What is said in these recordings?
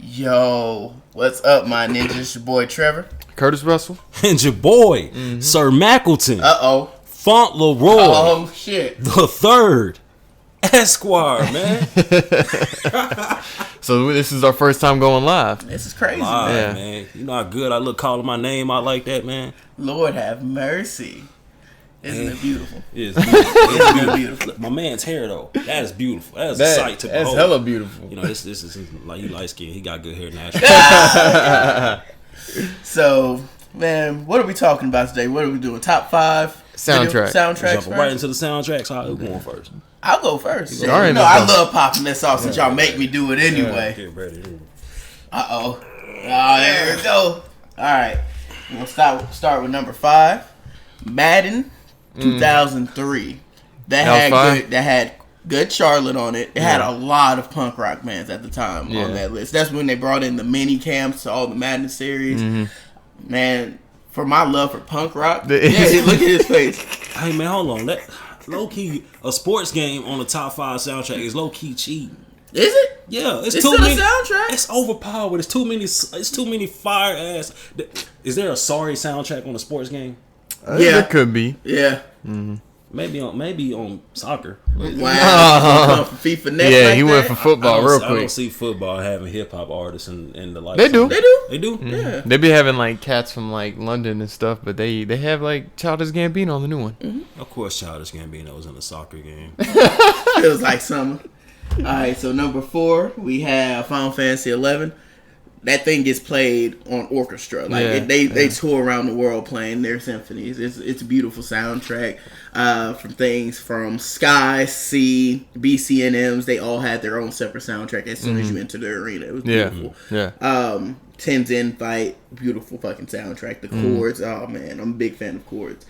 Yo, what's up, my ninja? It's your boy Trevor. Curtis Russell. And your boy, Sir Mackleton. Uh-oh. Fauntleroy. Oh, shit. The third. Esquire, man. So this is our first time going live. This is crazy, Live, Yeah. man. You know how good I look calling my name out like that, man? Lord have mercy. Isn't it beautiful? It's beautiful. It's beautiful. Look, my man's hair, though, that is beautiful. That is a sight to That's behold. hella beautiful. You know, this is like, you light skin. He got good hair naturally. So, man, what are we talking about today? What are we doing? Top 5 Soundtrack. Soundtracks. Jumping right into the soundtrack, so I'll go on first. I'll go first. All right, You know, no I problem. love popping this off since y'all make me do it anyway. Get ready. Uh-oh. Oh, there we go. All right. We'll start with number 5. Madden 2003. That had good Charlotte on it. It had a lot of punk rock bands at the time on that list. That's when they brought in the mini camps to all the Madden series. Man, for my love for punk rock, look at his face. Hey, man, hold on. That low-key, a sports game on the top 5 soundtrack is low-key cheap. Is it? Yeah, it's It's too still a many. soundtrack. It's overpowered. It's too many. It's too many fire ass. Is there a sorry soundtrack on a sports game? Yeah. It could be. Yeah. Maybe on soccer. Wow. You come from FIFA next Yeah, like he went that? for football I real don't quick. see football having hip hop artists in the life. They do. They do. They do. Yeah. They be having like cats from like London and stuff, but they have like Childish Gambino on the new one. Of course, Childish Gambino was in a soccer game. Feels like summer. All right, so number 4, we have Final Fantasy 11. That thing gets played on orchestra. Like they tour around the world playing their symphonies. It's a beautiful soundtrack. From things from Sky, C, BCNMs, they all had their own separate soundtrack as soon as you enter the arena. It was beautiful. Yeah. Tenzin Fight, beautiful fucking soundtrack. The chords, oh man, I'm a big fan of chords.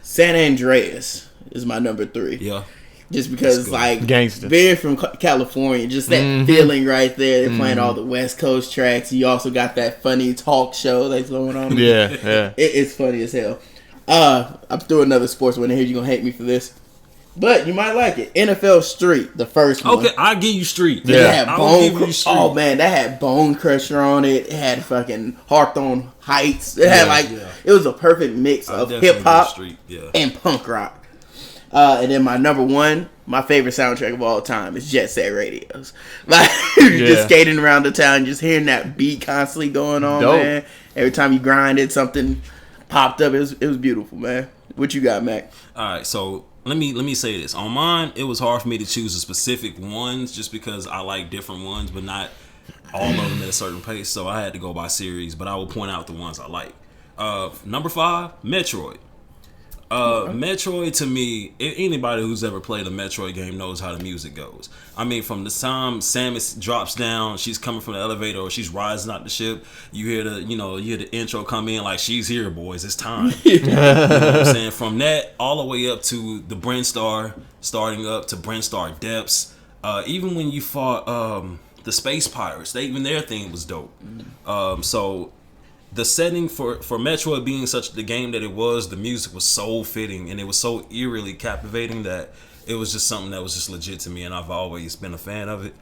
San Andreas is my number 3. Yeah. Just because, like, Gangsta. being from California, just that feeling right there. They're playing all the West Coast tracks. You also got that funny talk show that's going on. Yeah. It's funny as hell. I'm through another sports one here. You're going to hate me for this. But you might like it. NFL Street, the first one. Okay, I'll give you Street. It had I will give you Street. Oh, man, that had Bone Crusher on it. It had fucking Hawthorne Heights. It had, it was a perfect mix of hip-hop and punk rock. And then my number 1, my favorite soundtrack of all time is Jet Set Radios. Like, just skating around the town, just hearing that beat constantly going on, man. Every time you grinded, something popped up. It was beautiful, man. What you got, Mac? All right, so let me say this. On mine, it was hard for me to choose a specific ones just because I like different ones, but not all of them at a certain pace. So I had to go by series, but I will point out the ones I like. Number 5, Metroid. Metroid, to me, anybody who's ever played a Metroid game knows how the music goes. I mean, from the time Samus drops down, she's coming from the elevator or she's rising out the ship, you hear the intro come in like, she's here, boys, it's time. You know what I'm saying? From that all the way up to the Brinstar, starting up to Brinstar Depths. Even when you fought the Space Pirates, even their theme was dope. So the setting for Metroid being such the game that it was, the music was so fitting and it was so eerily captivating that it was just something that was just legit to me, and I've always been a fan of it.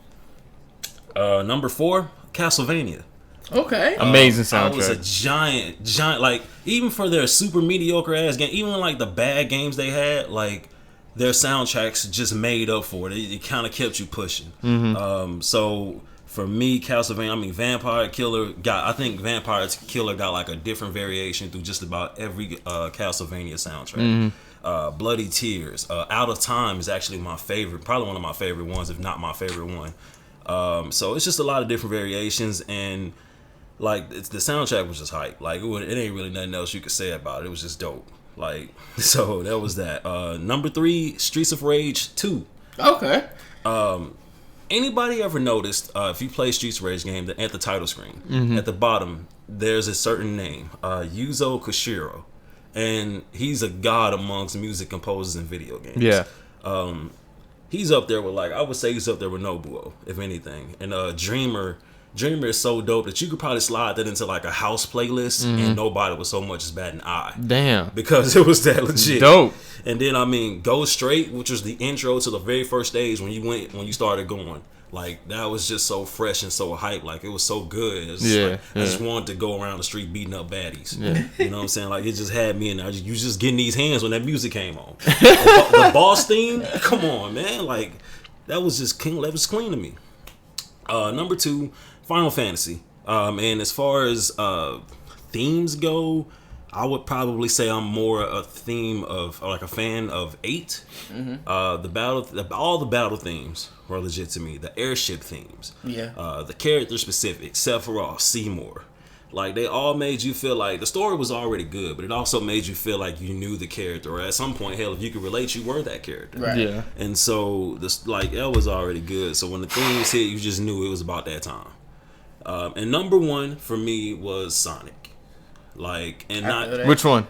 Number 4, Castlevania. Okay. Amazing soundtrack. I was a giant, like, even for their super mediocre ass game, even like the bad games they had, like, their soundtracks just made up for it. It kind of kept you pushing. So for me, Castlevania, Vampire Killer I think Vampire Killer got like a different variation through just about every Castlevania soundtrack. Bloody Tears, Out of Time is actually my favorite, probably one of my favorite ones, if not my favorite one. So it's just a lot of different variations, and like the soundtrack was just hype. Like it ain't really nothing else you could say about it. It was just dope. Like, so that was that. Number 3, Streets of Rage 2. Okay. Anybody ever noticed, if you play Streets of Rage game, at the title screen, at the bottom, there's a certain name, Yuzo Koshiro. And he's a god amongst music composers in video games. Yeah. He's up there with, like, I would say he's up there with Nobuo, if anything. And Dreamer Dreamer is so dope that you could probably slide that into like a house playlist and nobody would so much as bat an eye. Damn. Because it was that legit. Dope. And then, I mean, Go Straight, which was the intro to the very first stage when you started going. Like, that was just so fresh and so hype. Like, it was so good. It's I just wanted to go around the street beating up baddies. Yeah. You know what I'm saying? Like, it just had me in there. You just getting these hands when that music came on. The boss theme, come on, man. Like, that was just king. That was clean to me. Number 2, Final Fantasy. And as far as themes go, I would probably say I'm more a fan of 8. All the battle themes were legit to me. The airship themes, the character specific, Sephiroth, Seymour, like they all made you feel like the story was already good, but it also made you feel like you knew the character, or at some point, hell, if you could relate, you were that character. Right. Yeah. And so that was already good. So when the themes hit, you just knew it was about that time. And number 1 for me was Sonic. Which one?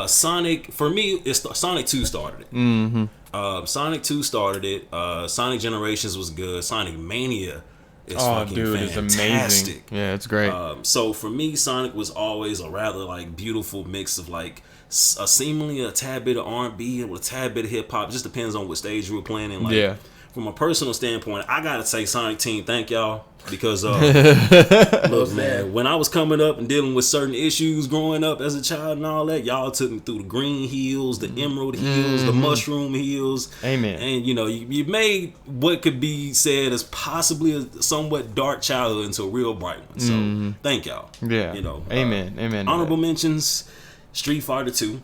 Sonic, for me, Sonic 2 started it. Mm-hmm. Sonic 2 started it. Sonic Generations was good. Sonic Mania is fucking fantastic. It's amazing. Yeah, it's great. So for me, Sonic was always a rather like beautiful mix of like seemingly a tad bit of R&B with a tad bit of hip hop. Just depends on what stage you were playing in. Like, from a personal standpoint, I gotta say Sonic Team, thank y'all. Because look, man, when I was coming up and dealing with certain issues growing up as a child and all that, y'all took me through the green hills, the emerald hills, the mushroom hills. Amen. And you made what could be said as possibly a somewhat dark childhood into a real bright one. So thank y'all. Yeah. Amen. Amen. Honorable mentions: Street Fighter 2,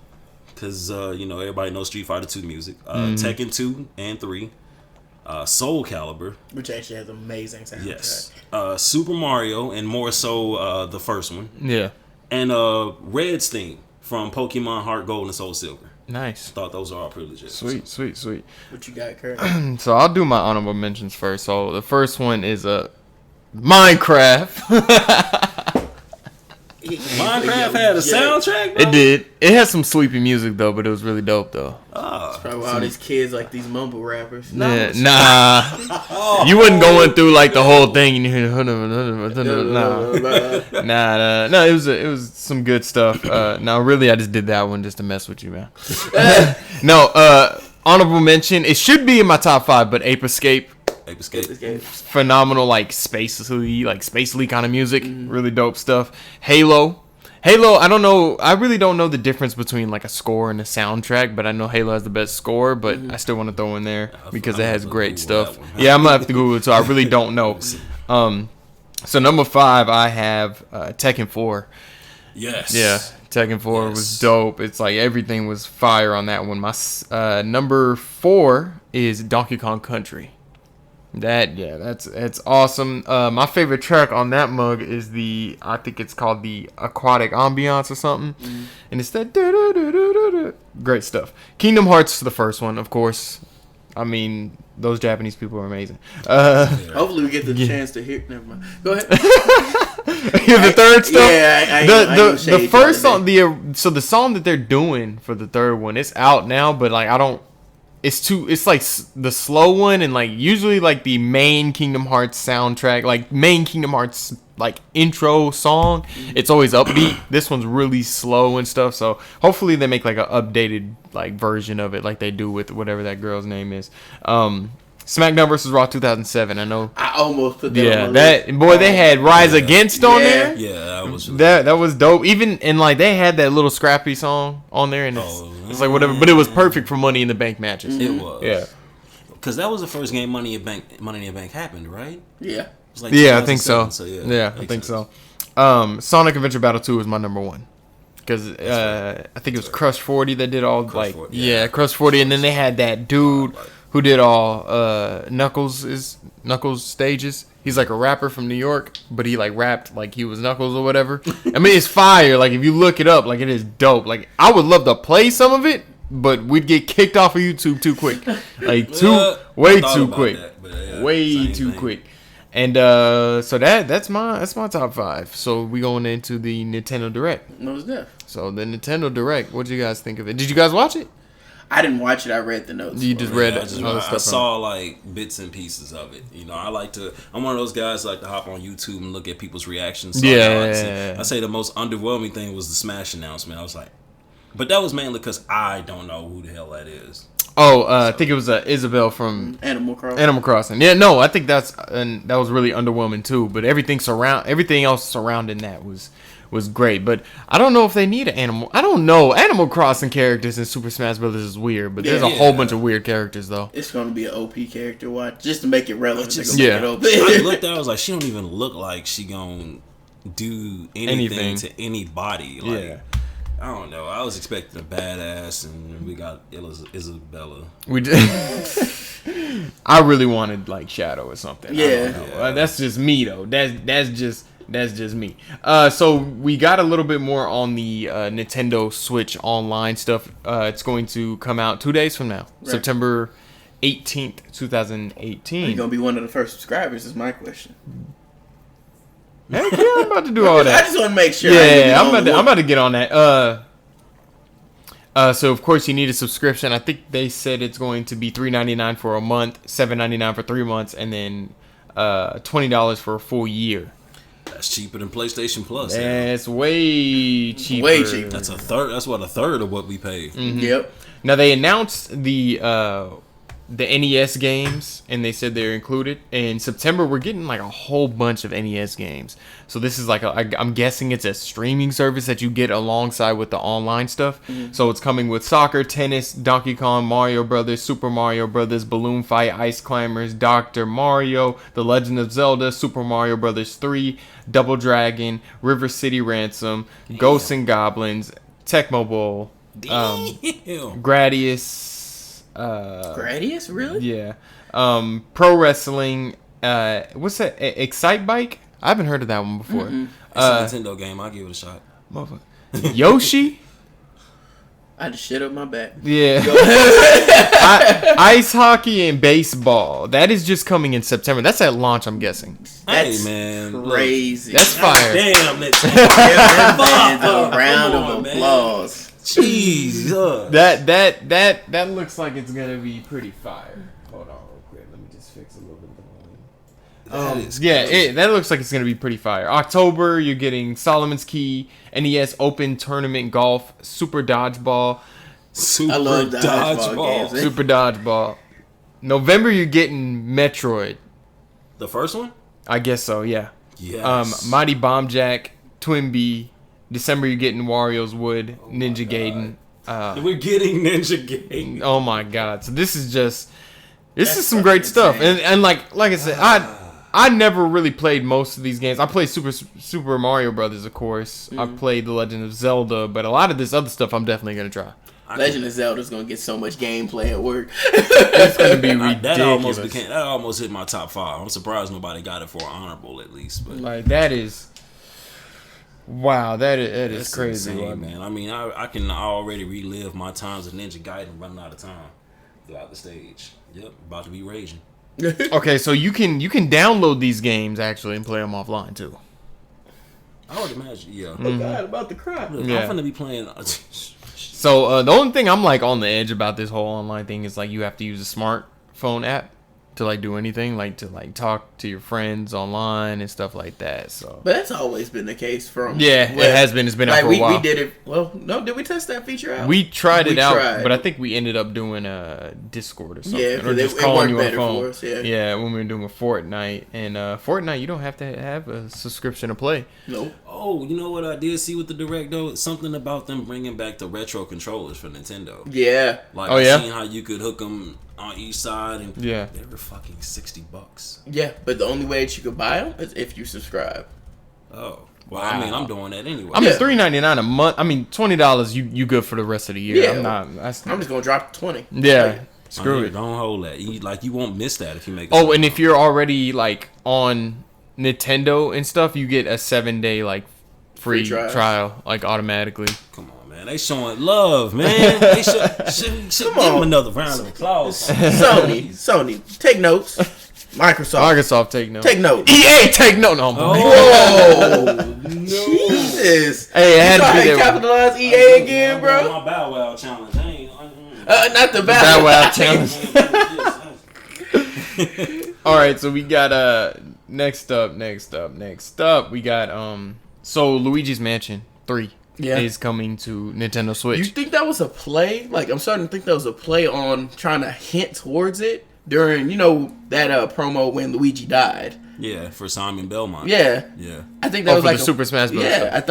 because everybody knows Street Fighter 2 music. Tekken 2 and 3. Soul Calibur, which actually has amazing soundtrack. Yes. Super Mario, and more so the first one. Yeah. And Red's theme from Pokemon Heart Gold and Soul Silver. Nice. Thought those are all pretty legit. Sweet. What you got, Kurt? So I'll do my honorable mentions first. So the first one is Minecraft. Minecraft had a soundtrack, bro? It did. It had some sleepy music though, but it was really dope though. It's probably all these kids like these mumble rappers. Yeah, nah. You wasn't going through like the whole thing. And you hear, nah. It was some good stuff. Now really, I just did that one just to mess with you, man. No, honorable mention. It should be in my top 5, but Ape Escape. Phenomenal, like spacely kind of music. Really dope stuff. Halo, I don't know. I really don't know the difference between like a score and a soundtrack, but I know Halo has the best score. But I still want to throw in there because it has great stuff. Yeah, I'm gonna have to Google it, so I really don't know. So number 5, I have Tekken 4. Yes. Yeah, Tekken 4 was dope. It's like everything was fire on that one. My number 4 is Donkey Kong Country. That's awesome. My favorite track on that mug is I think it's called the Aquatic Ambiance or something, and it's that great stuff. Kingdom Hearts, the first one, of course. I mean, those Japanese people are amazing. Hopefully, we get the chance to hear. Never mind. Go ahead. The third stuff. Yeah, the first song. The song that they're doing for the third one, it's out now, but like I don't. It's like the slow one, and like usually like the main Kingdom Hearts soundtrack, like main Kingdom Hearts like intro song, it's always upbeat. This one's really slow and stuff, so hopefully they make like an updated like version of it like they do with whatever that girl's name is. SmackDown vs. Raw 2007. I know. I almost put that. Yeah, they had Rise Against on there. Yeah, that was that was dope. Even and like they had that little scrappy song on there, and it's like whatever. But it was perfect for Money in the Bank matches. It was. Yeah. Because that was the first game Money in the Bank happened, right? Yeah. It was like I think so. I think sense. so. Sonic Adventure Battle 2 was my number 1. Because I think it was Crush 40 that did all Crush 40, and then they had that dude who did all Knuckles stages. He's like a rapper from New York, but he like rapped like he was Knuckles or whatever. I mean, it's fire. Like if you look it up, like it is dope. Like I would love to play some of it, but we'd get kicked off of YouTube too quick. Like way too quick. Way too quick. And so that's my top 5. So we going into the Nintendo Direct. No, it's that. So the Nintendo Direct, what did you guys think of it? Did you guys watch it? I didn't watch it. I read the notes. You just read it. I saw like bits and pieces of it. You know, I'm one of those guys like to hop on YouTube and look at people's reactions. So I say the most underwhelming thing was the Smash announcement. I was like, but that was mainly because I don't know who the hell that is. Oh, I think it was Isabelle from Animal Crossing. Animal Crossing. Yeah, no, I think that was really underwhelming too. But everything else surrounding that was great. But I don't know if they need an animal. I don't know. Animal Crossing characters in Super Smash Bros. Is weird, but there's a whole bunch of weird characters though. It's going to be an OP character watch just to make it relevant. I looked at it, I was like, she don't even look like she gonna do anything to anybody. Like, I don't know. I was expecting a badass, and we got Isabella. We did. I really wanted like Shadow or something. Yeah. That's just me though. That's just me. So we got a little bit more on the Nintendo Switch Online stuff. It's going to come out 2 days from now, right. September 18th, 2018. Are you gonna be one of the first subscribers? Is my question. Heck yeah, I'm about to do all that. I just want to make sure. Yeah, I'm about to get on that. So of course you need a subscription. I think they said it's going to be $3.99 for a month, $7.99 for 3 months, and then $20 for a full year. That's cheaper than PlayStation Plus. That's way cheaper. Way cheaper. That's a third of what we paid. Mm-hmm. Yep. Now they announced the NES games, and they said they're included. In September, we're getting like a whole bunch of NES games. So this is like I'm guessing it's a streaming service that you get alongside with the online stuff. Mm-hmm. So it's coming with soccer, tennis, Donkey Kong, Mario Brothers, Super Mario Brothers, Balloon Fight, Ice Climbers, Dr. Mario, The Legend of Zelda, Super Mario Brothers 3, Double Dragon, River City Ransom, Ghosts and Goblins, Tecmo Bowl, Gradius. Gradius, really? Yeah. Pro Wrestling. What's that? Excite Bike? I haven't heard of that one before. Mm-hmm. It's a Nintendo game. I'll give it a shot. Yoshi? I just shit up my back. Yeah. Ice hockey and baseball. That is just coming in September. That's at launch, I'm guessing. That's man, crazy. That's fire. Damn, that's a round of applause. Jeez. That looks like it's gonna be pretty fire. Hold on real quick. Let me just fix a little bit of the volume. That looks like it's gonna be pretty fire. October, you're getting Solomon's Key, NES Open Tournament Golf, Super Dodgeball. I love dodgeball games. Super Dodgeball. November, you're getting Metroid. The first one? I guess so. Yeah. Yes. Mighty Bomb Jack, Twinbee. December, you're getting Wario's Wood, Ninja Gaiden. We're getting Ninja Gaiden. Oh my god! So this is some great stuff. And like I said, I never really played most of these games. I played Super Mario Brothers, of course. Mm-hmm. I played The Legend of Zelda, but a lot of this other stuff I'm definitely gonna try. Legend of Zelda's gonna get so much gameplay at work. It's gonna be ridiculous. That almost hit my top 5. I'm surprised nobody got it for honorable at least. But like that is. Wow, that is crazy, insane, man. I mean, I can already relive my times of Ninja Gaiden running out of time throughout the stage. Yep, about to be raging. Okay, so you can download these games actually and play them offline too. I would imagine, yeah. Oh God, about to cry. Look, I'm gonna be playing. So the only thing I'm like on the edge about this whole online thing is like you have to use a smartphone app to like do anything, like to like talk to your friends online and stuff like that. So, but that's always been the case from it has been. It's been out for a while. We did it. Well, no, did we test that feature out? We tried it out, but I think we ended up doing a Discord or something, or just calling you on phone. For us, yeah, when we were doing a Fortnite, and Fortnite, you don't have to have a subscription to play. Nope. Oh, you know what I did see with the Direct though? Something about them bringing back the retro controllers for Nintendo. Yeah. Like I seen how you could hook them on each side, and they were fucking $60. Yeah, but the only way that you could buy them is if you subscribe. Oh, well, wow. I mean, I'm doing that anyway. I mean, $3.99 a month. I mean, $20. You good for the rest of the year? Yeah, I'm just gonna drop $20. Yeah, screw it. Don't hold that. You won't miss that if you make. And if you're already like on Nintendo and stuff, you get a 7-day like free trial like automatically. Come on. Man, they showing love, man. They should give them another round of applause. Sony, take notes. Microsoft, take notes. Take notes. EA, take notes. No, oh, Jesus. Hey, I had to be there. Capitalize EA again, bro. My Bow Wow challenge. Not the Bow Wow challenge. All right, so we got next up, we got so Luigi's Mansion 3 is coming to Nintendo Switch. You think that was a play? Like, I'm starting to think that was a play on trying to hint towards it during, that promo when Luigi died. Yeah, for Simon Belmont. Yeah. I think that was like the Super Smash Bros. Yeah, I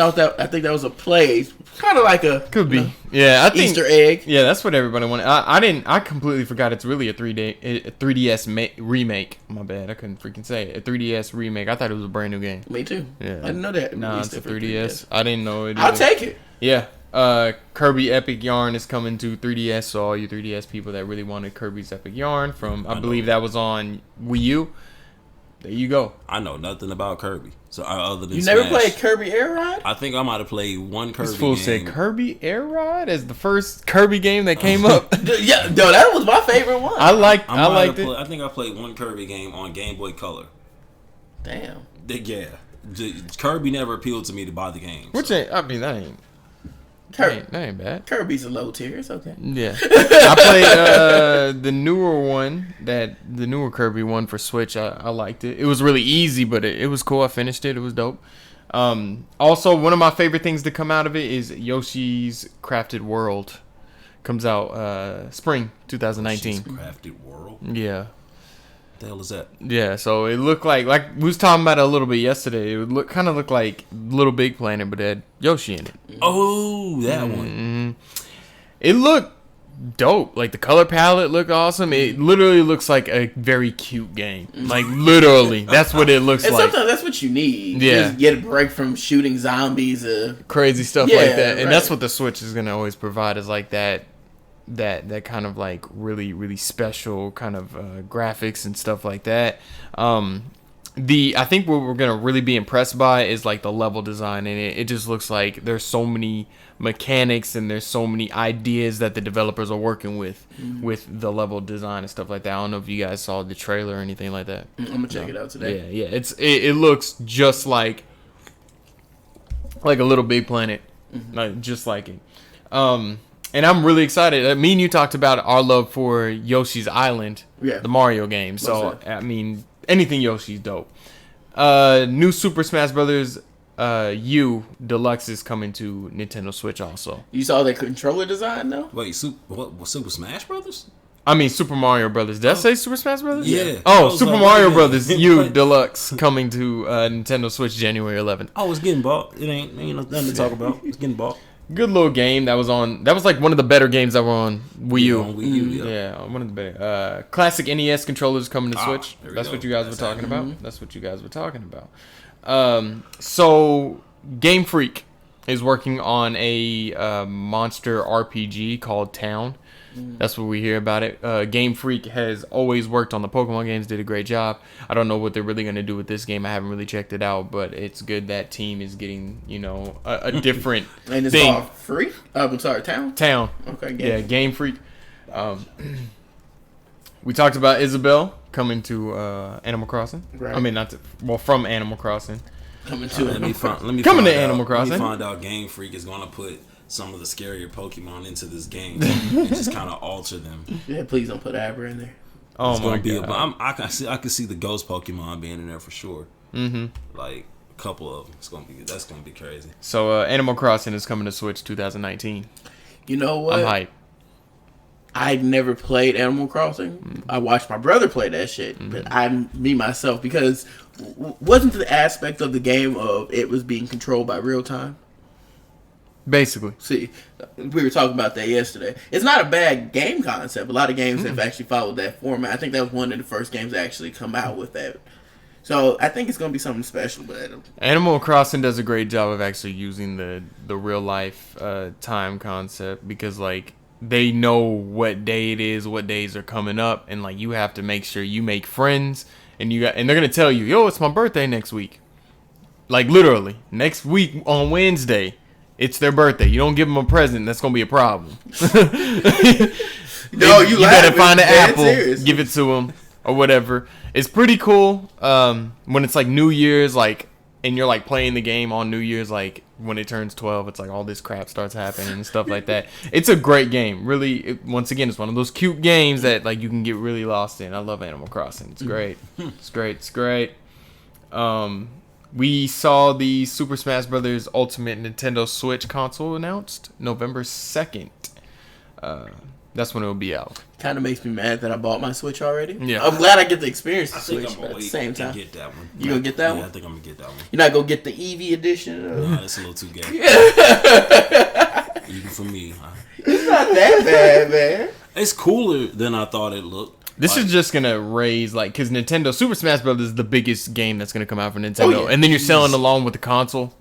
think that was a play, kind of like a could be. I think Easter egg. Yeah, that's what everybody wanted. I completely forgot it's really a 3DS remake. My bad, I couldn't freaking say it. A 3DS remake. I thought it was a brand new game. Me too. Yeah, I didn't know that. No, it's a 3DS. I didn't know it. I'll take it. Yeah. Kirby Epic Yarn is coming to 3DS, so all you 3DS people that really wanted Kirby's Epic Yarn from, I believe that was on Wii U. There you go. I know nothing about Kirby, so other than you Smash. never played Kirby Air Ride? I think I might have played one Kirby this fool game. said Kirby Air Ride as the first Kirby game that came up. Yeah, no, that was my favorite one. I liked it. I think I played one Kirby game on Game Boy Color. Damn. Yeah. Kirby never appealed to me to buy the game. Which ain't, I mean, that ain't bad. Kirby's a low tier. It's okay. Yeah. I played the newer Kirby one for Switch. I liked it. It was really easy, but it was cool. I finished it. It was dope. Also, one of my favorite things to come out of it is Yoshi's Crafted World. Comes out spring 2019. Yoshi's Crafted World? Yeah. The hell is that? Yeah, so it looked like we was talking about it a little bit yesterday. It would kind of look like Little Big Planet, but it had Yoshi in it. Oh, that one. It looked dope. Like the color palette looked awesome. It literally looks like a very cute game. Like literally, that's what it looks and like. Sometimes that's what you need. Yeah, just get a break from shooting zombies, crazy stuff like that. And that's what the Switch is gonna always provide. Is like that kind of like really, really special kind of graphics and stuff like that. I think what we're gonna really be impressed by is like the level design in it. It just looks like there's so many mechanics and there's so many ideas that the developers are working with the level design and stuff like that. I don't know if you guys saw the trailer or anything like that. I'm gonna check it out today. Yeah. It looks just like a Little Big Planet, like just like it. And I'm really excited. Me and you talked about our love for Yoshi's Island, the Mario game. So, I mean, anything Yoshi's dope. New Super Smash Brothers U Deluxe is coming to Nintendo Switch also. You saw the controller design, though? Wait, Super Smash Brothers? I mean, Super Mario Brothers. Did I say Super Smash Brothers? Yeah. Oh, Super Mario Brothers U Deluxe coming to Nintendo Switch January 11th. Oh, it's getting bought. It ain't nothing to talk about. It's getting bought. Good little game that was like one of the better games that were on Wii U. On Wii U, yeah, one of the better. Classic NES controllers coming to Switch. That's what you guys were talking about. That's what you guys were talking about. So Game Freak is working on a monster RPG called Town. That's what we hear about it. Game Freak has always worked on the Pokemon games, did a great job. I don't know what they're really going to do with this game. I haven't really checked it out, but it's good that team is getting, a different and it's thing. all free? I'm sorry, Town? Town. Okay, Game Freak. We talked about Isabelle coming to Animal Crossing. Right. I mean, from Animal Crossing. Coming to Animal Crossing. Let me find out Game Freak is going to put some of the scarier Pokemon into this game and just kind of alter them. Yeah, please don't put Abra in there. Oh my god! I can see the ghost Pokemon being in there for sure. Like a couple of them. That's gonna be crazy. So Animal Crossing is coming to Switch 2019. You know what? I'm hyped. I never played Animal Crossing. I watched my brother play that shit, but myself, because wasn't the aspect of the game of it was being controlled by real time? Basically. See, we were talking about that yesterday. It's not a bad game concept. A lot of games have actually followed that format. I think that was one of the first games to actually come out with that. So I think it's going to be something special. But Animal Crossing does a great job of actually using the real life time concept, because like they know what day it is, what days are coming up, and like you have to make sure you make friends, and they're gonna tell you, yo, it's my birthday next week. Like literally next week on Wednesday. It's their birthday. You don't give them a present, that's gonna be a problem. No, you better find an apple, give it to them, or whatever. It's pretty cool. When it's like New Year's, like and you're like playing the game on New Year's, like when it turns 12, it's like all this crap starts happening and stuff like that. It's a great game. Really, once again, it's one of those cute games that like you can get really lost in. I love Animal Crossing. It's great. It's great. It's great. We saw the Super Smash Bros. Ultimate Nintendo Switch console announced November 2nd. That's when it will be out. Kind of makes me mad that I bought my Switch already. Yeah. I'm glad I get to experience the Switch, but at the same time. Get that one. You gonna get that one? Yeah, I think I'm gonna get that one. You're not gonna get the Eevee edition? Nah, that's a little too gay. Even for me. It's not that bad, man. It's cooler than I thought it looked. This is just going to raise, like, because Nintendo Super Smash Bros. Is the biggest game that's going to come out for Nintendo. Oh, yeah. And then you're selling along with the console.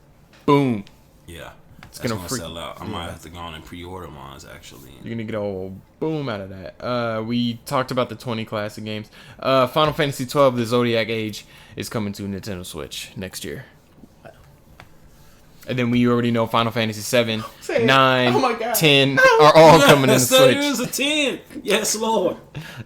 Boom. Yeah. It's going to sell out. I might have to go on and pre-order mine, actually. You're going to get a whole boom out of that. We talked about the 20 classic games. Final Fantasy XII, The Zodiac Age, is coming to Nintendo Switch next year. Wow. And then we already know Final Fantasy 7, 9, 10 are all coming in the Switch. That is a 10. Yes, Lord.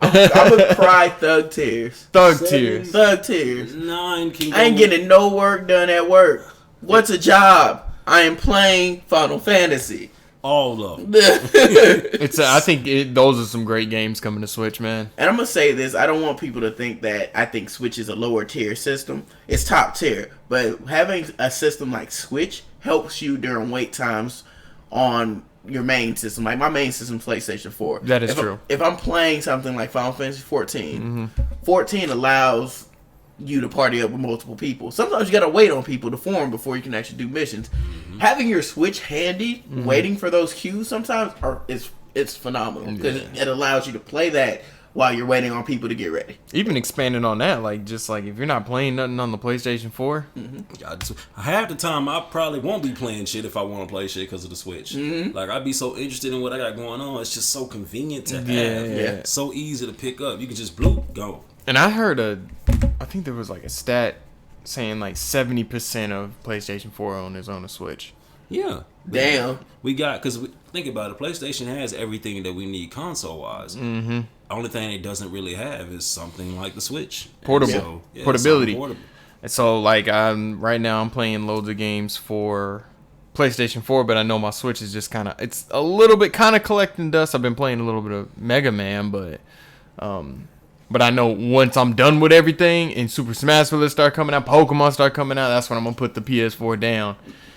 I'm going to cry thug tears. Thug tears. Thug tears. 9 can go. I ain't getting no work done at work. What's a job? I am playing Final Fantasy. All of them. I think those are some great games coming to Switch, man. And I'm going to say this. I don't want people to think that I think Switch is a lower tier system. It's top tier. But having a system like Switch helps you during wait times on your main system. Like my main system is PlayStation 4. That is true. If I'm playing something like Final Fantasy 14, 14 allows you to party up with multiple people. Sometimes you gotta wait on people to form before you can actually do missions. Having your Switch handy, waiting for those queues sometimes it's phenomenal because it allows you to play that while you're waiting on people to get ready. Even expanding on that, like just like if you're not playing nothing on the PlayStation 4, half the time I probably won't be playing shit if I want to play shit because of the Switch. Like I'd be so interested in what I got going on. It's just so convenient to have. So easy to pick up. You can just bloop go. And I heard I think there was like a stat saying like 70% of PlayStation 4 owners own a Switch. Yeah. Damn. We got, because think about it, PlayStation has everything that we need console-wise. The only thing it doesn't really have is something like the Switch. Portable. So, portability. Portable. And so like right now I'm playing loads of games for PlayStation 4, but I know my Switch is just it's a little bit collecting dust. I've been playing a little bit of Mega Man, but I know once I'm done with everything and Super Smash Bros. Start coming out, Pokemon start coming out, that's when I'm going to put the PS4 down.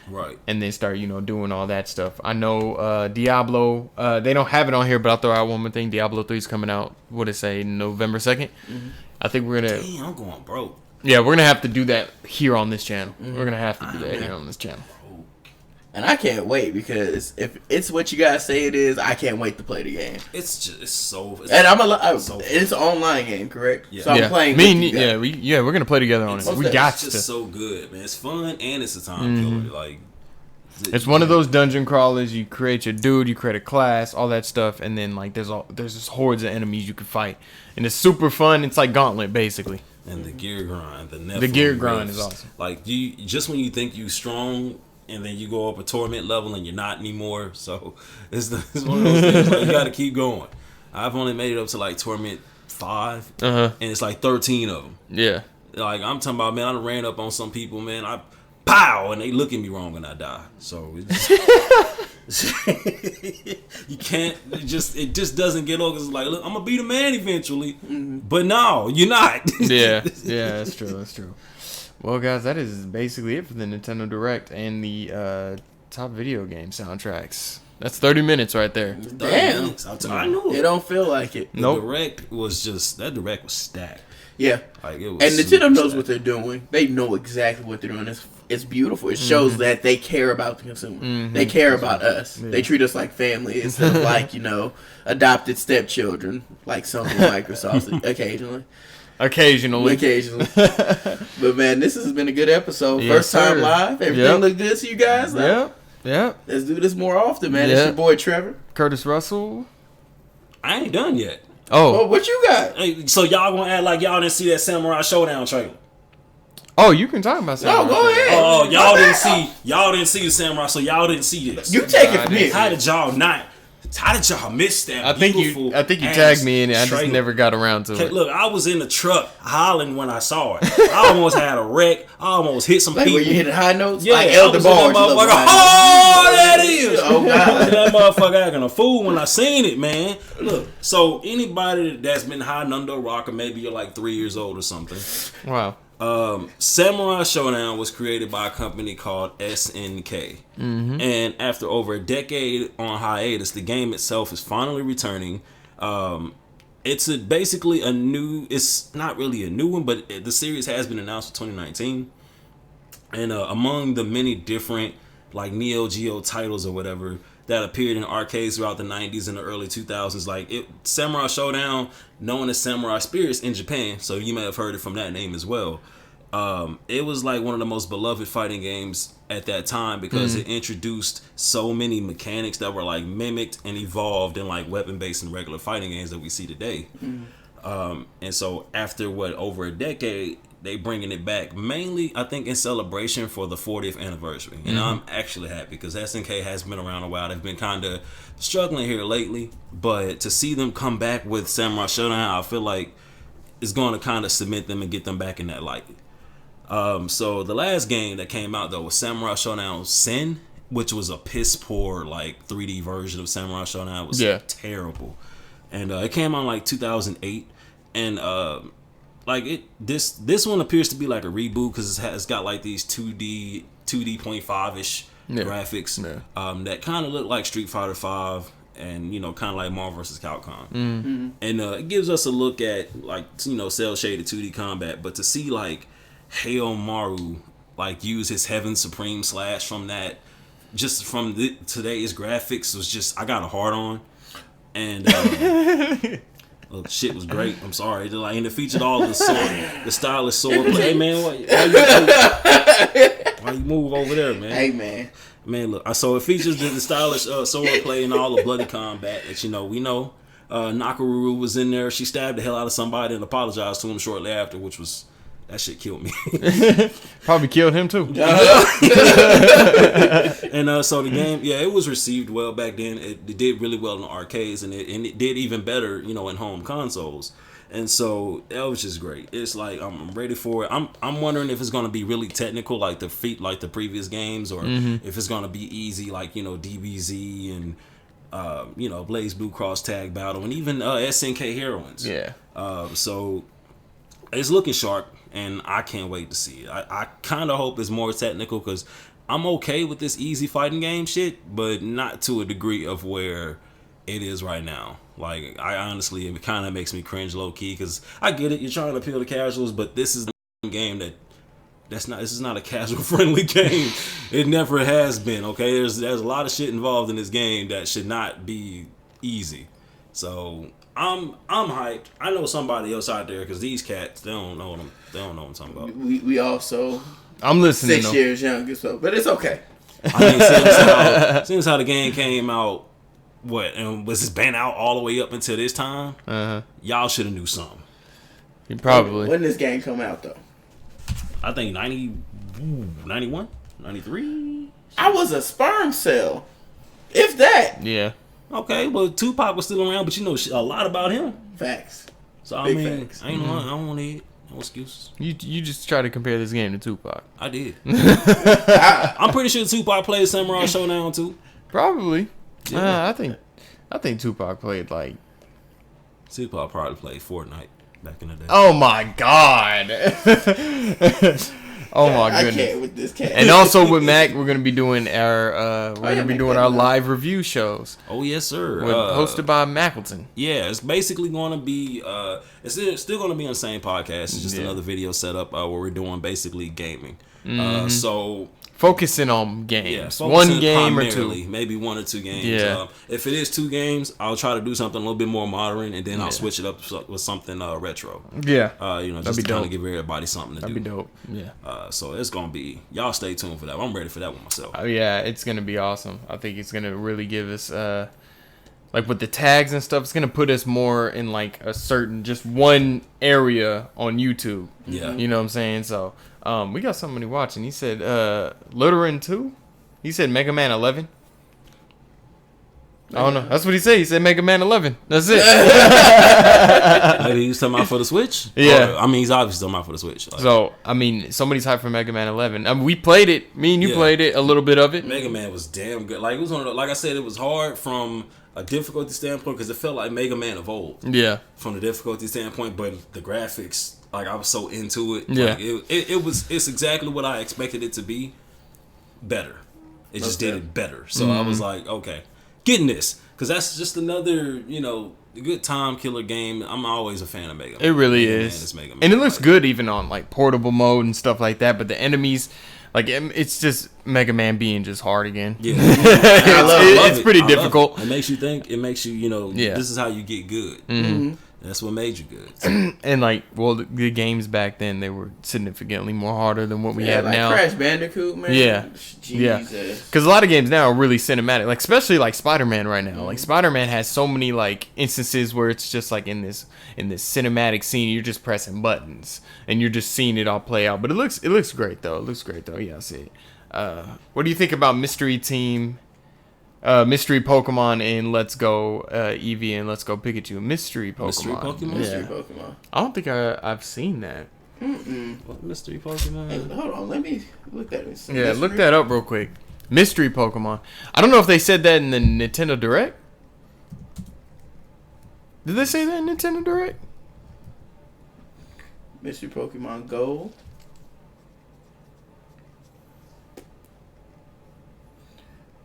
Right. And then start, doing all that stuff. I know Diablo, they don't have it on here, but I'll throw out one more thing. Diablo 3 is coming out, what did it say, November 2nd? I think we're going to... Damn, I'm going broke. Yeah, we're going to have to do that here on this channel. We're going to have to do that here on this channel. And I can't wait because if it's what you guys say it is, I can't wait to play the game. It's so. It's an online game, correct? Yeah. So I'm playing. We're gonna play together on it. We got it's just so good, man. It's fun and it's a time killer. Like it's one of those dungeon crawlers. You create your dude, you create a class, all that stuff, and then like there's this hordes of enemies you can fight, and it's super fun. It's like Gauntlet basically. And the gear grind, the gear grind is awesome. Like just when you think you strong. And then you go up a torment level and you're not anymore. So it's one of those things like you got to keep going. I've only made it up to like torment 5, and it's like 13 of them. Yeah. Like I'm talking about, man, I ran up on some people, man. I pow, and they look at me wrong and I die. So you can't. It just doesn't get over. It's like, look, I'm gonna beat a man eventually, but no, you're not. yeah, that's true. That's true. Well, guys, that is basically it for the Nintendo Direct and the top video game soundtracks. That's 30 minutes right there. Damn. I knew it. It don't feel like it. Nope. Direct was stacked. Yeah. Like it was. And Nintendo knows what they're doing. They know exactly what they're doing. It's beautiful. It shows that they care about the consumer. They care about us. Yeah. They treat us like family instead of like, adopted stepchildren, like some of Microsoft occasionally. Occasionally. But man, this has been a good episode. First time live. Everything look good to you guys? Yep. Let's do this more often, man. It's your boy Trevor. Curtis Russell. I ain't done yet. Oh, what you got? Hey, so y'all gonna act like y'all didn't see that Samurai Showdown trailer? Oh, you can talk about Samurai. No, go ahead. Oh, y'all didn't see the Samurai, so y'all didn't see this. You take it from here. How did y'all not How did y'all miss that? I think you tagged me in it. I just never got around to it. Look, I was in the truck hollering when I saw it. I almost had a wreck. I almost hit some people. Were you hitting high notes? Yeah, like Elder Bars. Oh, that is. Oh God, that motherfucker acting a fool when I seen it, man. Look, so anybody that's been hiding under a rock, or maybe you're like 3 years old or something. Wow. Samurai Showdown was created by a company called SNK. Mm-hmm. And after over a decade on hiatus, the game itself is finally returning. It's basically a new, it's not really a new one, but the series has been announced for 2019. And among the many different like Neo Geo titles or whatever that appeared in arcades throughout the 90s and the early 2000s, like Samurai Showdown, known as Samurai Spirits in Japan, so you may have heard it from that name as well. It was like one of the most beloved fighting games at that time because it introduced so many mechanics that were like mimicked and evolved in like weapon-based and regular fighting games that we see today. And so after over a decade, they bringing it back mainly, I think, in celebration for the 40th anniversary. And I'm actually happy because SNK has been around a while. They've been kind of struggling here lately, but to see them come back with Samurai Showdown, I feel like it's going to kind of cement them and get them back in that light. So the last game that came out though was Samurai Showdown Sin, which was a piss poor like 3D version of Samurai Showdown. It was terrible, and it came out in like 2008, and this one appears to be like a reboot because it's got like these 2D 0.5-ish graphics that kind of look like Street Fighter 5. And kind of like Marvel vs. Capcom, and it gives us a look at like cell shaded 2D combat, but to see like Haohmaru like use his Heaven Supreme slash from that, just from today's graphics was just, I got a hard on, and shit was great. I'm sorry, and it featured all the stylish sword play. Hey man, why you move over there, man? Hey man. Man, look, so it features the stylish sword play and all the bloody combat that we know. Nakaruru was in there. She stabbed the hell out of somebody and apologized to him shortly after, which was, that shit killed me. Probably killed him too. And so the game, it was received well back then. It did really well in the arcades, and it did even better, in home consoles. And so that was just great. It's like I'm ready for it. I'm wondering if it's gonna be really technical like the previous games, or if it's gonna be easy like DBZ and Blaze Blue Cross Tag Battle and even SNK Heroines. Yeah. So it's looking sharp, and I can't wait to see it. I kind of hope it's more technical because I'm okay with this easy fighting game shit, but not to a degree of where it is right now. Like, I honestly, it kind of makes me cringe low key because I get it, you're trying to appeal to casuals, but this is a game this is not a casual friendly game. It never has been. Okay, there's a lot of shit involved in this game that should not be easy. So I'm hyped. I know somebody else out there because these cats, they don't know what I'm talking about. We also, I'm listening. 6 years younger, so but it's okay. I mean, since how the game came out. And was this been out all the way up until this time? Y'all should have knew something. Probably. When this game come out though? I think 91, 93. I was a sperm cell, if that. Yeah. Okay, well Tupac was still around, but you know a lot about him. Facts. So Big I mean, facts. I don't want to hear no excuses. You just try to compare this game to Tupac. I did. I'm pretty sure Tupac played Samurai Showdown too. Probably. Yeah. I think Tupac played like. Tupac probably played Fortnite back in the day. Oh my god! Oh my goodness! I can't with this cat. And also with Mac, we're gonna be doing our live review shows. Oh yes, sir. Hosted by Mackleton. Yeah, it's basically going to be. It's still going to be on the same podcast. It's just another video setup where we're doing basically gaming. So. Focusing on games. Yeah, one game or two. Maybe 1 or 2 games. Yeah. If it is 2 games, I'll try to do something a little bit more modern, and then I'll switch it up with something retro. Yeah. Just to kind of give everybody something to do. That'd be dope. Yeah. So it's going to be, y'all stay tuned for that. I'm ready for that one myself. Yeah, it's going to be awesome. I think it's going to really give us, like with the tags and stuff, it's going to put us more in like a certain, just one area on YouTube. Yeah. You know what I'm saying? So. We got somebody watching. He said, Litterin 2? He said Mega Man 11. I don't know. That's what he said. He said Mega Man 11. That's it. Maybe he's talking about for the Switch? Yeah. Or, I mean, he's obviously talking about for the Switch. Like, so, I mean, somebody's hyped for Mega Man 11. I mean, we played it. Me and you played it, a little bit of it. Mega Man was damn good. Like, it was one of the, like I said, it was hard from a difficulty standpoint because it felt like Mega Man of old. Yeah. From the difficulty standpoint, but the graphics, like, I was so into it. Yeah. Like, it's exactly what I expected it to be. Better. It just did it better. So I was like, okay, getting this. Because that's just another, good time killer game. I'm always a fan of Mega Man. It really is. Mega Man. And it looks good even on, like, portable mode and stuff like that. But the enemies, like, it's just Mega Man being just hard again. Yeah. It's pretty difficult. It makes you think. It makes you, this is how you get good. Mm-hmm. That's what made you good. And, like, well, the games back then, they were significantly more harder than what we have like now. Crash Bandicoot, man. Yeah. Jesus. Because a lot of games now are really cinematic. Like, especially, like, Spider-Man right now. Like, Spider-Man has so many, like, instances where it's just, like, in this cinematic scene, you're just pressing buttons. And you're just seeing it all play out. But it looks great, though. It looks great, though. Yeah, I see it. What do you think about Mystery Team... Mystery Pokemon in Let's Go Eevee and Let's Go Pikachu. Mystery Pokemon. Mystery Pokemon? Yeah. Mystery Pokemon. I don't think I've seen that. What Mystery Pokemon? Hey, hold on, let me look at this. Yeah, look that up real quick. Mystery Pokemon. I don't know if they said that in the Nintendo Direct. Did they say that in Nintendo Direct? Mystery Pokemon Go.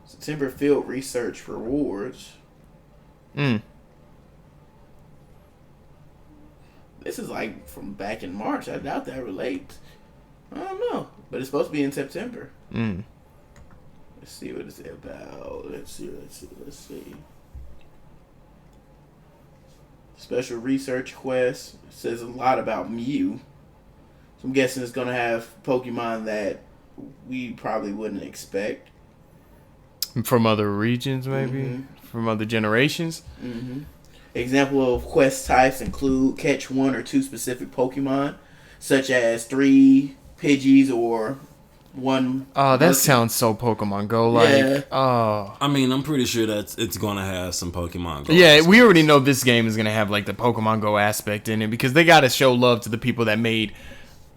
September Field Research Rewards. This is like from back in March. I doubt that relates. I don't know. But it's supposed to be in September. Let's see what it's about. Let's see. Special research quest. It says a lot about Mew. So I'm guessing it's going to have Pokemon that we probably wouldn't expect. From other regions, maybe? From other generations? Example of quest types include catch 1 or 2 specific Pokemon, such as 3 Pidgeys or 1... Oh, that sounds so Pokemon Go like. Yeah. Oh. I mean, I'm pretty sure that it's going to have some Pokemon Go. Yeah, we already know this game is going to have like the Pokemon Go aspect in it because they got to show love to the people that made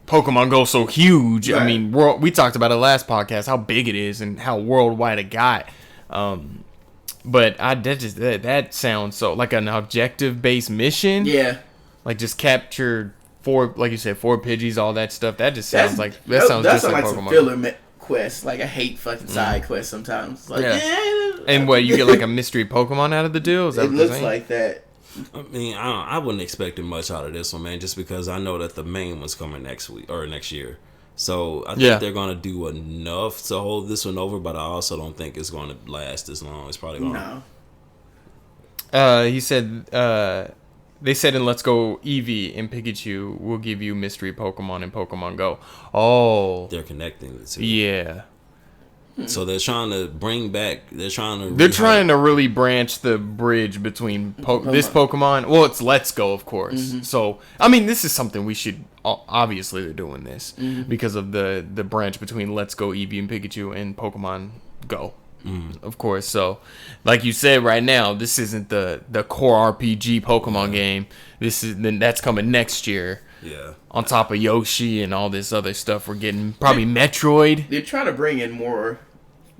Pokemon Go so huge. Right. I mean, we talked about it last podcast, how big it is and how worldwide it got. But that sounds so like an objective based mission. Yeah. Like just capture 4, like you said, 4 Pidgeys, all that stuff. That just sounds that sounds just like Pokemon. Some filler quests. Like I hate fucking side quests sometimes. Like, and what, you get like a mystery Pokemon out of the deal? Is that it looks like that. I mean, I wouldn't expect much out of this one, man, just because I know that the main one's coming next week or next year. So I think they're going to do enough to hold this one over, but I also don't think it's going to last as long. It's probably going to... No. He said, they said in Let's Go Eevee and Pikachu, we'll give you mystery Pokemon in Pokemon Go. Oh. They're connecting the two. Yeah. So they're trying to bring back. They're trying to really branch the bridge between this Pokemon. Well, it's Let's Go, of course. So I mean, this is something we should. Obviously, they're doing this because of the branch between Let's Go Eevee and Pikachu and Pokemon Go. Of course. So, like you said, right now, this isn't the core RPG Pokemon game. That's coming next year. Yeah. On top of Yoshi and all this other stuff, we're getting probably Metroid. They're trying to bring in more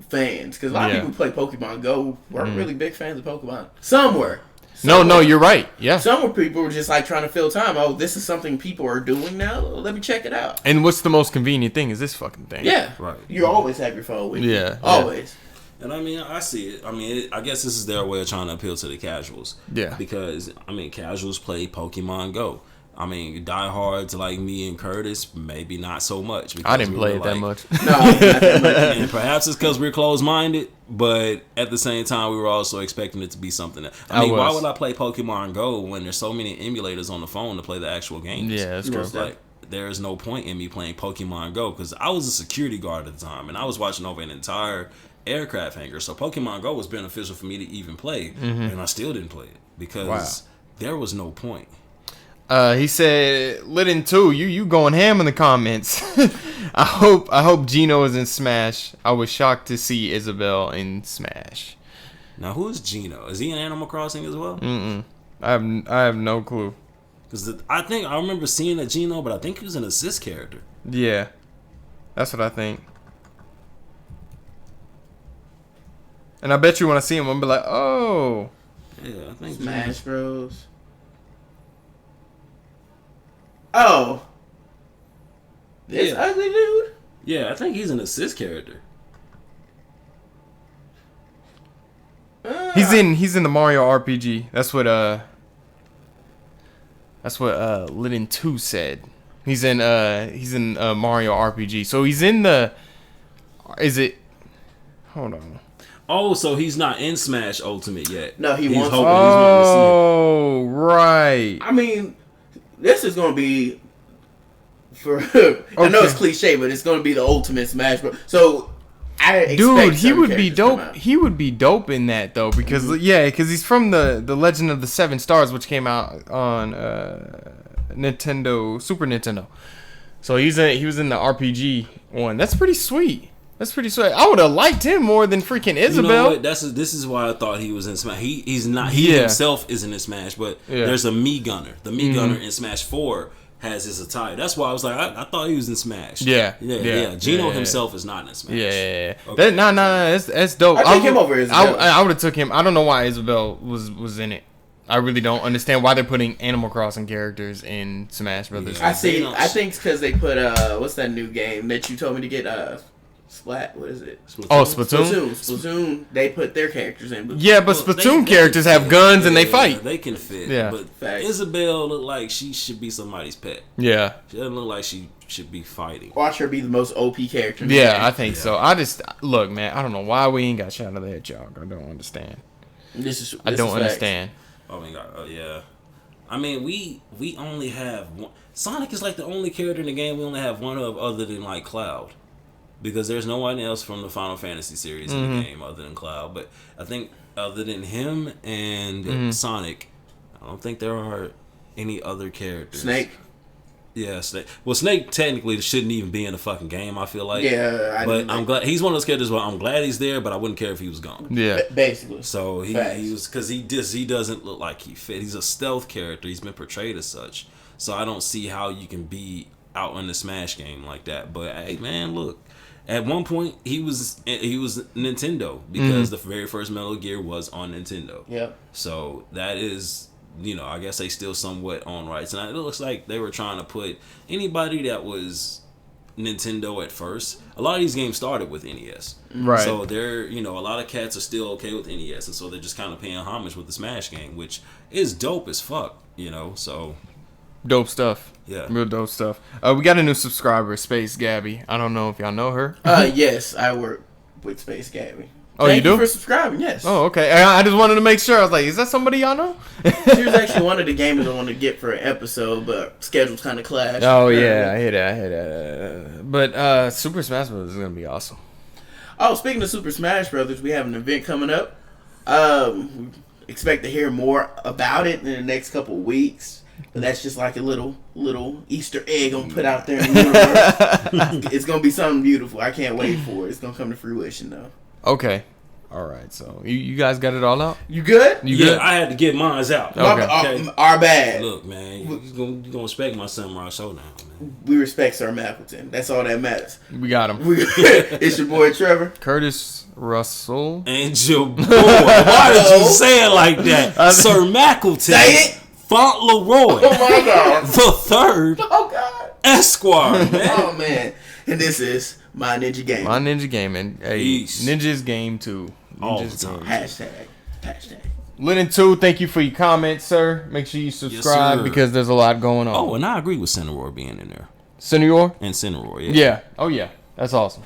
fans because a lot of people who play Pokemon Go weren't really big fans of Pokemon. Some were. No, you're right. Yeah. Some people were just like trying to fill time. Oh, this is something people are doing now. Let me check it out. And what's the most convenient thing is this fucking thing. Yeah. Right. You always have your phone with you. Yeah. Always. And I mean, I see it. I mean, I guess this is their way of trying to appeal to the casuals. Yeah. Because, I mean, casuals play Pokemon Go. I mean, diehards like me and Curtis, maybe not so much. I didn't play it that much. No, not that much. And perhaps it's because we're closed-minded, but at the same time, we were also expecting it to be something that... I mean, why would I play Pokemon Go when there's so many emulators on the phone to play the actual games? Yeah, that's true. Like, there is no point in me playing Pokemon Go, because I was a security guard at the time, and I was watching over an entire aircraft hangar, so Pokemon Go was beneficial for me to even play, and I still didn't play it, because there was no point. He said, Lidden 2, you going ham in the comments. I hope Gino is in Smash. I was shocked to see Isabelle in Smash. Now, who's Gino? Is he in Animal Crossing as well? I have no clue. Because I think I remember seeing a Gino, but I think he was an assist character. Yeah, that's what I think. And I bet you when I see him, I'm be like, oh. Yeah, I think Smash Bros. Oh. This ugly dude? Yeah, I think he's an assist character. He's in the Mario RPG. That's what Litten 2 said. He's in Mario RPG. So he's in the. Is it? Hold on. Oh, so he's not in Smash Ultimate yet. No, he's hoping. Oh, right. I mean, this is gonna be for. I know it's cliche, but it's gonna be the ultimate Smash Bros. So. Dude, he would be dope. He would be dope in that though, because because he's from the Legend of the Seven Stars, which came out on Super Nintendo. So he was in the RPG one. That's pretty sweet. I would have liked him more than freaking Isabelle. You know what? This is why I thought he was in Smash. He's not. He himself isn't in Smash, but there's a Mii Gunner. The Mii Gunner in Smash 4 has his attire. That's why I was like, I thought he was in Smash. Yeah. Gino himself is not in Smash. Yeah. Okay. That's dope. I take him over Isabelle. I would have took him. I don't know why Isabelle was in it. I really don't understand why they're putting Animal Crossing characters in Smash Brothers. Yeah. I think it's because they put what's that new game that you told me to get? Splat. What is it? Splatoon? Oh, Splatoon. Splatoon. They put their characters in. But Splatoon characters have guns and they fight. They can fit. Yeah. But Facts. Isabelle look like she should be somebody's pet. Yeah. She doesn't look like she should be fighting. Watch her be the most OP character. In the game. I think so. I just look, man. I don't know why we ain't got Shadow the Hedgehog. I don't understand. I don't understand. Oh my god. Yeah. I mean, we only have one. Sonic is like the only character in the game we only have one of, other than like Cloud. Because there's no one else from the Final Fantasy series in the game other than Cloud. But I think other than him and Sonic, I don't think there are any other characters. Snake? Yeah, Snake. Well, Snake technically shouldn't even be in the fucking game, I feel like. Yeah, but I'm glad he's one of those characters where I'm glad he's there, but I wouldn't care if he was gone. Yeah, basically. So he was, because he doesn't look like he fit. He's a stealth character. He's been portrayed as such. So I don't see how you can be out in the Smash game like that. But hey, man, look. At one point, he was Nintendo, because the very first Metal Gear was on Nintendo. Yep. So that is, I guess they still somewhat own rights. And it looks like they were trying to put anybody that was Nintendo at first. A lot of these games started with NES. Right. So they're, a lot of cats are still okay with NES. And so they're just kind of paying homage with the Smash game, which is dope as fuck, so... Dope stuff. Yeah. Real dope stuff. We got a new subscriber, Space Gabby. I don't know if y'all know her. Yes, I work with Space Gabby. Oh, Thank you do? For subscribing, yes. Oh, okay. I just wanted to make sure. I was like, is that somebody y'all know? She was actually one of the gamers I wanted to get for an episode, but schedules kind of clashed. Oh, yeah. I hear that. But Super Smash Bros. Is going to be awesome. Oh, speaking of Super Smash Brothers, we have an event coming up. We expect to hear more about it in the next couple weeks. But that's just like a little Easter egg I'm gonna put out there in the universe. It's gonna be something beautiful. I can't wait for it. It's gonna come to fruition though. Okay. All right. So you guys got it all out? You good? You good? I had to get mine out. Okay. Our bad. Look, man, you gonna respect my Samurai Showdown, man. We respect Sir Mapleton. That's all that matters. We got him. It's your boy Trevor. Curtis Russell. And your boy. Why did you say it like that? Sir Mapleton. Say it. Fauntleroy. Oh my God. The third. Oh God. Esquire, man. Oh man. And this is My Ninja Gaming. My Ninja Gaming. Hey, Ninja's Game 2. All the time. Hashtag. Litten 2, thank you for your comments, sir. Make sure you subscribe because there's a lot going on. Oh, and I agree with Cineroar being in there. Cineroar? And Cineroar, yeah. Yeah. Oh, yeah. That's awesome.